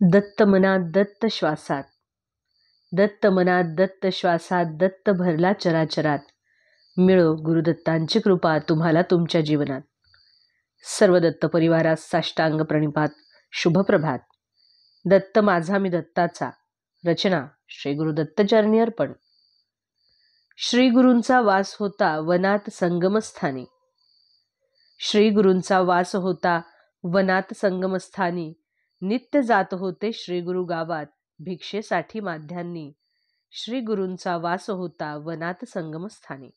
दत्त मनात दत्त श्वासात, दत्त मनात दत्त श्वासात, दत्त भरला चराचरात. मिळो गुरुदत्तांची कृपा तुम्हाला तुमच्या जीवनात. सर्व दत्त परिवारास साष्टांग प्रणिपात. शुभप्रभात. दत्त माझा मी दत्ताचा. रचना श्री गुरुदत्त चरणी अर्पण. श्री गुरूंचा वास होता वनात संगमस्थानी. श्री गुरूंचा वास होता वनात संगमस्थानी. नित्य जात होते श्री गुरु गावात भिक्षेसाठी माध्यांनी. श्री गुरूंचा वास होता वनात संगमस्थानी.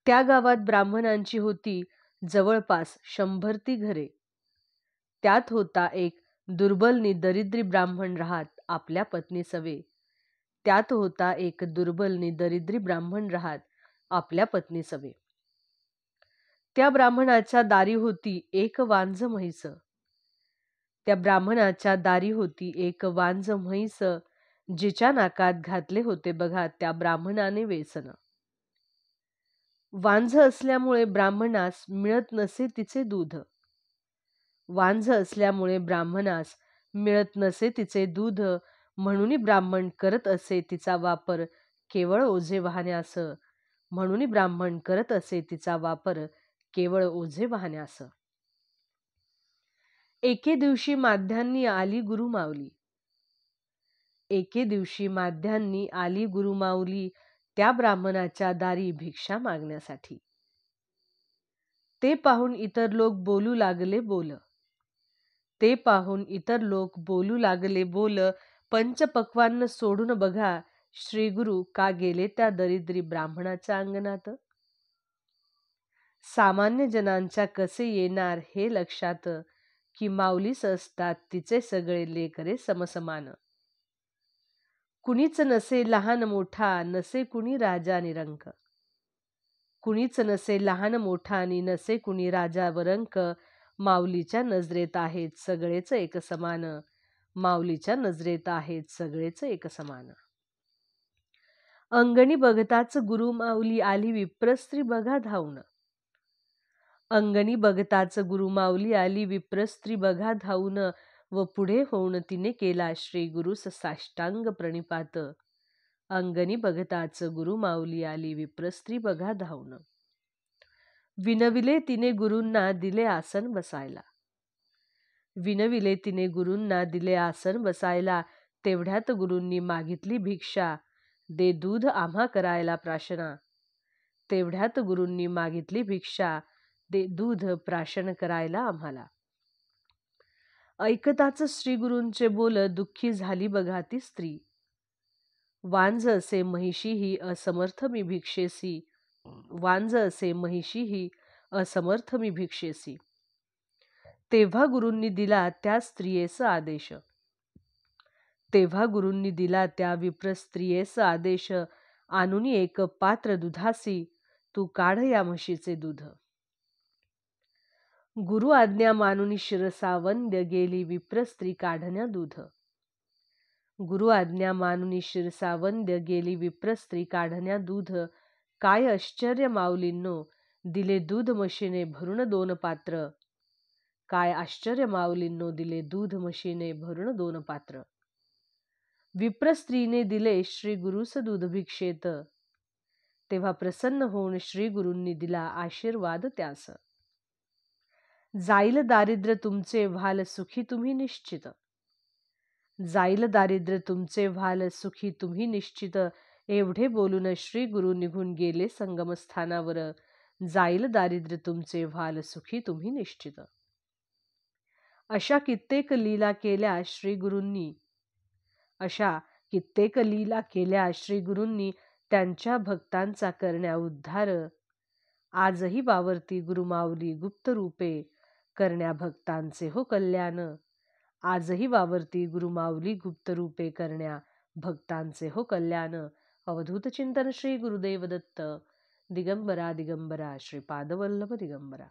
त्या गावात ब्राह्मणांची होती जवळपास 100 ती घरे. त्यात होता एक दुर्बल नि दरिद्री ब्राह्मण राहत आपल्या पत्नी सवे. त्यात होता एक दुर्बल नि दरिद्री ब्राह्मण राहत आपल्या पत्नी सवे. त्या ब्राह्मणाच्या दारी होती एक वांझ म्हैस. त्या ब्राह्मणाच्या दारी होती एक वांझ म्हैस. जिच्या नाकात घातले होते बघा त्या ब्राह्मणाने वेसन. वांझ असल्यामुळे ब्राह्मणास मिळत नसे तिचे दूध. वांझ असल्यामुळे ब्राह्मणास मिळत नसे तिचे दूध. म्हणून ब्राह्मण करत असे तिचा वापर केवळ ओझे वाहण्यास. म्हणून ब्राह्मण करत असे तिचा वापर केवळ ओझे वाहण्यास. एके दिवशी माध्यांनी आली गुरुमाऊली. एके दिवशी माध्यांनी आली गुरुमाऊली त्या ब्राह्मणाच्या दारी भिक्षा मागण्यासाठी. ते पाहून इतर लोक बोलू लागले बोल. ते पाहून इतर लोक बोलू लागले बोल. पंचपक्वान्न सोडून बघा श्री गुरु का गेले त्या दरिद्री ब्राह्मणाच्या अंगणात. सामान्य जनांच्या कसे येणार हे लक्षात की माऊलीस असतात तिचे सगळे लेकरे समसमान. कुणीच नसे लहान मोठा नसे कुणी राजा निरंक. कुणीच नसे लहान मोठा आणि नसे कुणी राजा वरंक. माऊलीच्या नजरेत आहेत सगळेच एक समान. माऊलीच्या नजरेत आहेत सगळेच एक समान. अंगणी बघताच गुरु माऊली आली विप्रस्त्री बघा धावून. अंगणी बघताच गुरु माऊली आली विप्रस्त्री बघा धावून. व पुढे होऊन तिने केला श्री गुरुस साष्टांग प्रणिपात. अंगणी बघताच गुरु माऊली आली विप्रस्त्री बघा धावून. विनविले तिने गुरूंना दिले आसन बसायला. विनविले तिने गुरूंना दिले आसन बसायला. तेवढ्यात गुरूंनी मागितली भिक्षा दे दूध आम्हा करायला प्राशना. तेवढ्यात गुरूंनी मागितली भिक्षा दे दूध प्राशन करायला आम्हाला. ऐकताच श्री गुरूंचे बोल दुःखी झाली बघा ती स्त्री. वांझ असे महिषीही असमर्थ मी भिक्षेसी. वांझ असे महिषीही असमर्थ मी भिक्षेसी. तेव्हा गुरूंनी दिला त्या स्त्रियेस आदेश. तेव्हा गुरूंनी दिला त्या विप्र स्त्रियेस आदेश. आणून एक पात्र दुधासी तू काढ या म्हशीचे दूध. गुरु आज्ञा मानून शिरसा वंद्य गेली विप्र स्त्री काढण्या दूध. गुरु आज्ञा मानून शिरसा वंद्य गेली विप्र स्त्री काढण्या दूध. काय आश्चर्य माऊलींनो दिले दूध म्हशीने भरून 2 पात्र. काय आश्चर्य माऊलींनो दिले दूध म्हशीने भरून 2 पात्र. विप्र स्त्रीने दिले श्री गुरुस दूध भिक्षेत. तेव्हा प्रसन्न होऊन श्री गुरूंनी दिला आशीर्वाद त्यास. जाईल दारिद्र्य तुमचे व्हाल सुखी तुम्ही निश्चित. जाईल दारिद्र्य तुमचे व्हाल सुखी तुम्ही निश्चित. एवढे बोलून श्री गुरु निघून गेले संगमस्थानावर. जाईल दारिद्र्य तुमचे व्हाल सुखी तुम्ही निश्चित. अशा कित्येक लीला केल्या श्री गुरूंनी. अशा कित्येक लीला केल्या श्री गुरूंनी त्यांच्या भक्तांचा करण्या उद्धार. आजही वावरती गुरुमाऊली गुप्त रूपे करण्या भक्तांचे हो कल्याण. आजही वावरती गुरुमाऊली गुप्त रूपे करण्या भक्तांचे हो कल्याण. अवधूत चिंतन श्री गुरुदेव दत्त. दिगंबरा दिगंबरा श्रीपादवल्लभ दिगंबरा.